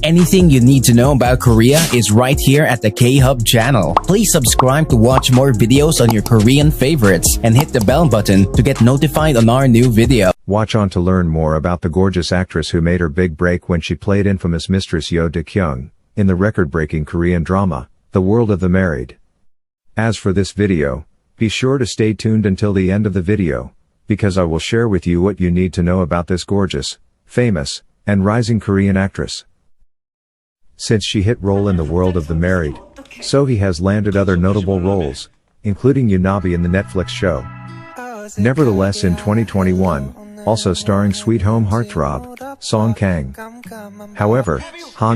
Anything you need to know about Korea is right here at the K-Hub channel. Please subscribe to watch more videos on your Korean favorites and hit the bell button to get notified on our new video. Watch on to learn more about the gorgeous actress who made her big break when she played infamous mistress Yeo Da-Kyung in the record-breaking Korean drama, The World of the Married. As for this video, be sure to stay tuned until the end of the video, because I will share with you what you need to know about this gorgeous, famous, and rising Korean actress. Since she hit role in The World of the Married, So-Hee has landed other notable roles, including Yunabi in the Netflix show. Nevertheless, in 2021, also starring sweet home heartthrob, song Kang. However,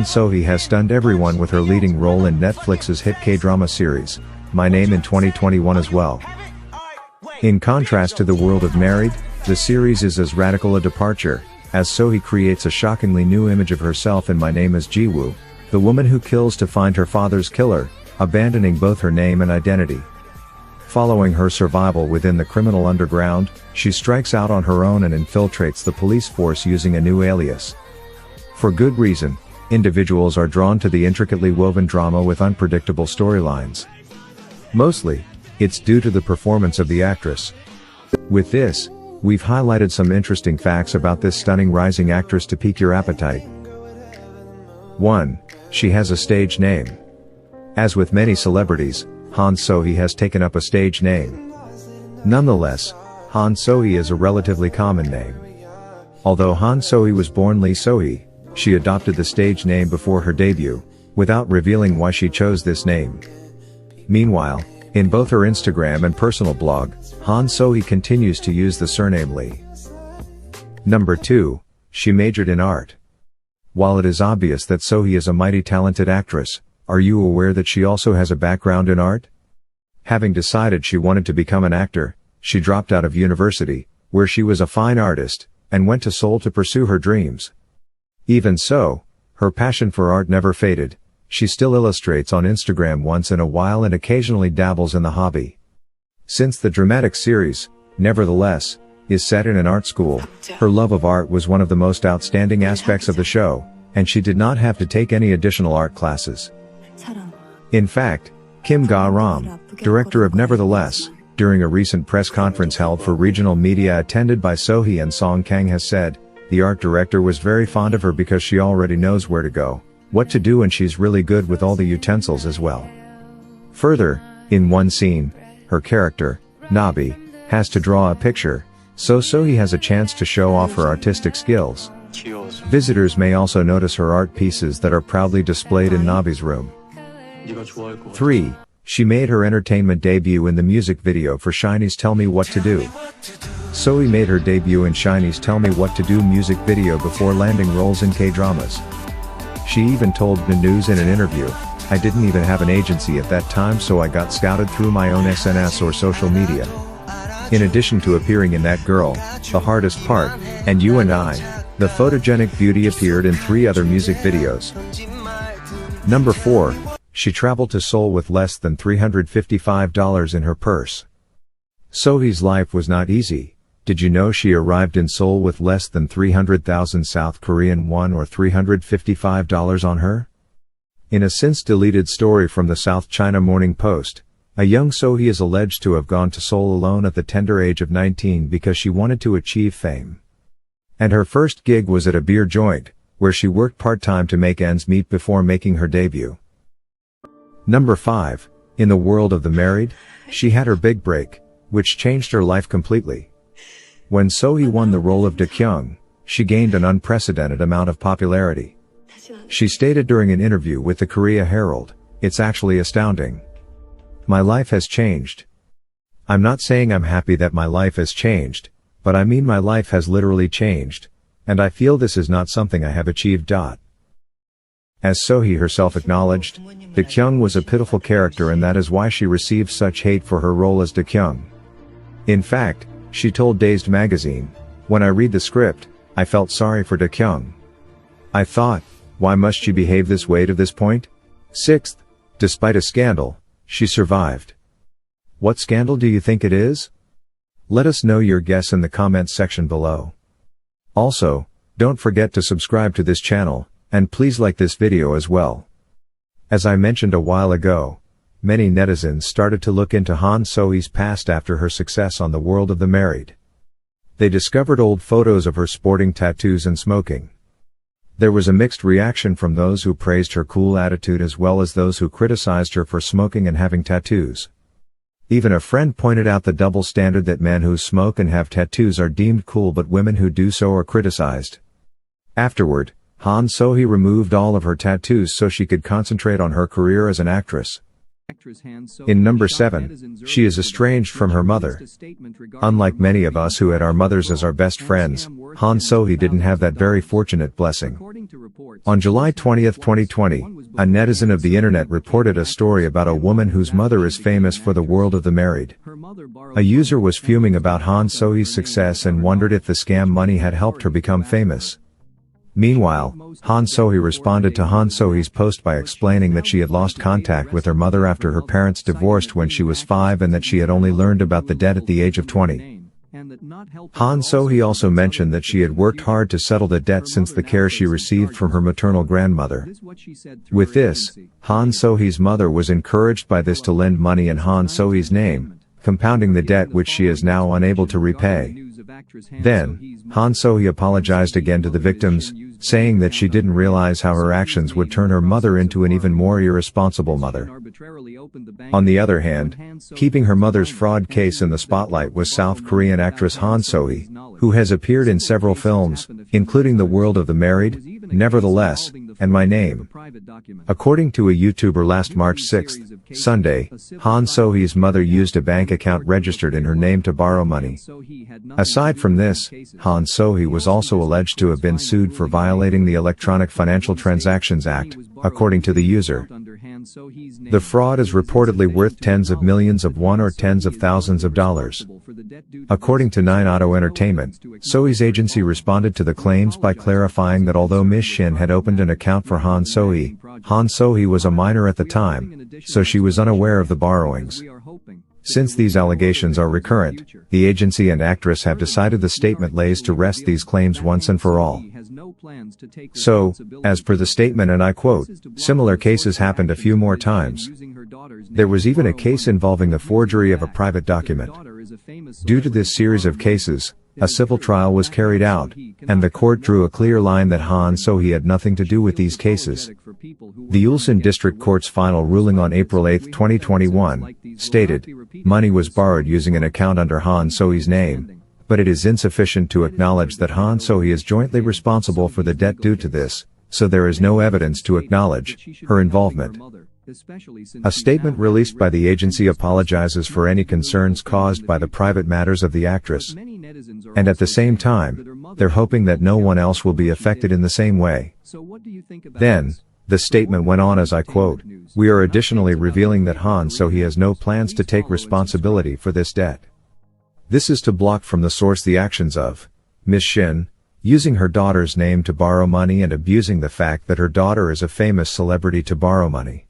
So-Hee has stunned everyone with her leading role in Netflix's hit K-drama series, My Name in 2021 as well. In contrast to The World of Married, the series is as radical a departure, as So-Hee creates a shockingly new image of herself in My Name as Ji-woo, the woman who kills to find her father's killer, abandoning both her name and identity. Following her survival within the criminal underground, she strikes out on her own and infiltrates the police force using a new alias. For good reason, individuals are drawn to the intricately woven drama with unpredictable storylines. Mostly, it's due to the performance of the actress. With this, we've highlighted some interesting facts about this stunning rising actress to pique your appetite. 1. She has a stage name. As with many celebrities, So-Hee has taken up a stage name. Nonetheless, So-Hee is a relatively common name. Although So-Hee was born Lee So-Hee, she adopted the stage name before her debut, without revealing why she chose this name. Meanwhile, in both her Instagram and personal blog, So-Hee continues to use the surname Lee. Number 2. She majored in art. While it is obvious that So-Hee is a mighty talented actress, are you aware that she also has a background in art? Having decided she wanted to become an actor, she dropped out of university, where she was a fine artist, and went to Seoul to pursue her dreams. Even so, her passion for art never faded. She still illustrates on Instagram once in a while and occasionally dabbles in the hobby. Since the dramatic series, nevertheless, is set in an art school, her love of art was one of the most outstanding aspects of the show, and she did not have to take any additional art classes. In fact, Kim Ga-ram, director of Nevertheless, during a recent press conference held for regional media attended by So-Hee and Song Kang has said, the art director was very fond of her because she already knows where to go, what to do, and she's really good with all the utensils as well. Further, in one scene, her character, Nabi, has to draw a picture, so So-Hee has a chance to show off her artistic skills. Visitors may also notice her art pieces that are proudly displayed in Nabi's room. 3. She made her entertainment debut in the music video for SHINee's Tell Me What to Do. So-Hee made her debut in SHINee's Tell Me What to Do music video before landing roles in K-dramas. She even told the news in an interview, I didn't even have an agency at that time, so I got scouted through my own SNS or social media. In addition to appearing in That Girl, The Hardest Part, and You and I, the photogenic beauty appeared in 3 other music videos. Number 4. She traveled to Seoul with less than $355 in her purse. So-Hee's life was not easy. Did you know she arrived in Seoul with less than 300,000 South Korean won or $355 on her? In a since-deleted story from the South China Morning Post, a young So-Hee is alleged to have gone to Seoul alone at the tender age of 19 because she wanted to achieve fame. And her first gig was at a beer joint, where she worked part-time to make ends meet before making her debut. Number 5. In The World of the Married, she had her big break, which changed her life completely. When So-Hee won the role of Da-Kyung, she gained an unprecedented amount of popularity. She stated during an interview with the Korea Herald, "It's actually astounding. My life has changed. I'm not saying I'm happy that my life has changed, but I mean my life has literally changed, and I feel this is not something I have achieved." As So-Hee herself acknowledged, Da-Kyung was a pitiful character, and that is why she received such hate for her role as Da-Kyung. In fact, she told Dazed magazine, "When I read the script, I felt sorry for Da-Kyung. I thought, why must she behave this way to this point?" 6th, despite a scandal, she survived. What scandal do you think it is? Let us know your guess in the comments section below. Also, don't forget to subscribe to this channel, And please like this video as well. As I mentioned a while ago, many netizens started to look into So-Hee's past after her success on The World of the Married. They discovered old photos of her sporting tattoos and smoking. There was a mixed reaction from those who praised her cool attitude as well as those who criticized her for smoking and having tattoos. Even a friend pointed out the double standard that men who smoke and have tattoos are deemed cool but women who do so are criticized. Afterward, So-Hee removed all of her tattoos so she could concentrate on her career as an actress. In number 7, she is estranged from her mother. Unlike many of us who had our mothers as our best friends, So-Hee didn't have that very fortunate blessing. On July 20, 2020, a netizen of the internet reported a story about a woman whose mother is famous for The World of the Married. A user was fuming about So-Hee's success and wondered if the scam money had helped her become famous. Meanwhile, So-Hee responded to So-Hee's post by explaining that she had lost contact with her mother after her parents divorced when she was 5 and that she had only learned about the debt at the age of 20. So-Hee also mentioned that she had worked hard to settle the debt since the care she received from her maternal grandmother. With this, So-Hee's mother was encouraged by this to lend money in So-Hee's name, compounding the debt which she is now unable to repay. Then, So-Hee apologized again to the victims, saying that she didn't realize how her actions would turn her mother into an even more irresponsible mother. On the other hand, keeping her mother's fraud case in the spotlight was South Korean actress So-Hee, who has appeared in several films, including The World of the Married, Nevertheless, and My Name. According to a YouTuber last March 6, Sunday, So-Hee's mother used a bank account registered in her name to borrow money. Aside from this, So-Hee was also alleged to have been sued for violating the Electronic Financial Transactions Act, according to the user. The fraud is reportedly worth tens of millions of won or tens of thousands of dollars. According to 9 Auto Entertainment, So-Hee's agency responded to the claims by clarifying that although Ms. Shin had opened an account for So-Hee was a minor at the time, so she was unaware of the borrowings. Since these allegations are recurrent, the agency and actress have decided the statement lays to rest these claims once and for all. So, as per the statement, and I quote, similar cases happened a few more times. There was even a case involving the forgery of a private document. Due to this series of cases, a civil trial was carried out, and the court drew a clear line that So-Hee had nothing to do with these cases. The Ulsan District Court's final ruling on April 8, 2021, stated, money was borrowed using an account under So-Hee's name, but it is insufficient to acknowledge that So-Hee is jointly responsible for the debt due to this, so there is no evidence to acknowledge her involvement. A statement released by the agency apologizes for any concerns caused by the private matters of the actress. And at the same time, they're hoping that no one else will be affected in the same way. Then, the statement went on as I quote, we are additionally revealing that So-Hee has no plans to take responsibility for this debt. This is to block from the source the actions of Ms. Shin, using her daughter's name to borrow money and abusing the fact that her daughter is a famous celebrity to borrow money.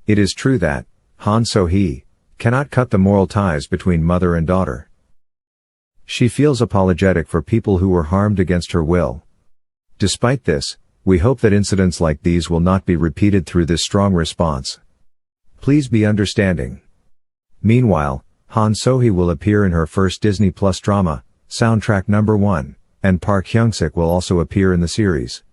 It is true that So-Hee cannot cut the moral ties between mother and daughter. She feels apologetic for people who were harmed against her will. Despite this, we hope that incidents like these will not be repeated through this strong response. Please be understanding. Meanwhile, So-Hee will appear in her first Disney Plus drama, Soundtrack No. 1, and Park Hyung-sik will also appear in the series.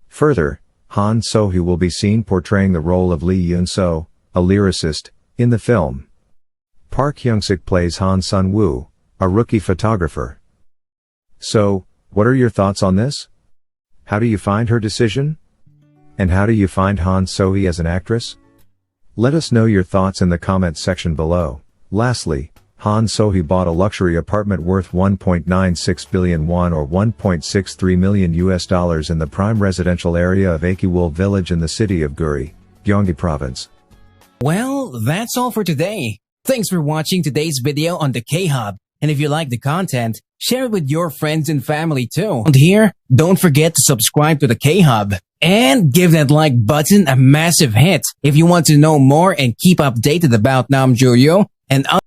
Further, So-Hee will be seen portraying the role of Lee Yoon-so, a lyricist, in the film. Park Hyung-sik plays Han Sun-woo, a rookie photographer. So, what are your thoughts on this? How do you find her decision? And how do you find So-Hee as an actress? Let us know your thoughts in the comments section below. Lastly, So-Hee bought a luxury apartment worth 1.96 billion won or $1.63 million in the prime residential area of Akiwol village in the city of Guri, Gyeonggi province. Well, that's all for today. Thanks for watching today's video on the K-Hub. And if you like the content, share it with your friends and family too. And here, don't forget to subscribe to the K-Hub. And give that like button a massive hit if you want to know more and keep updated about Namjoon and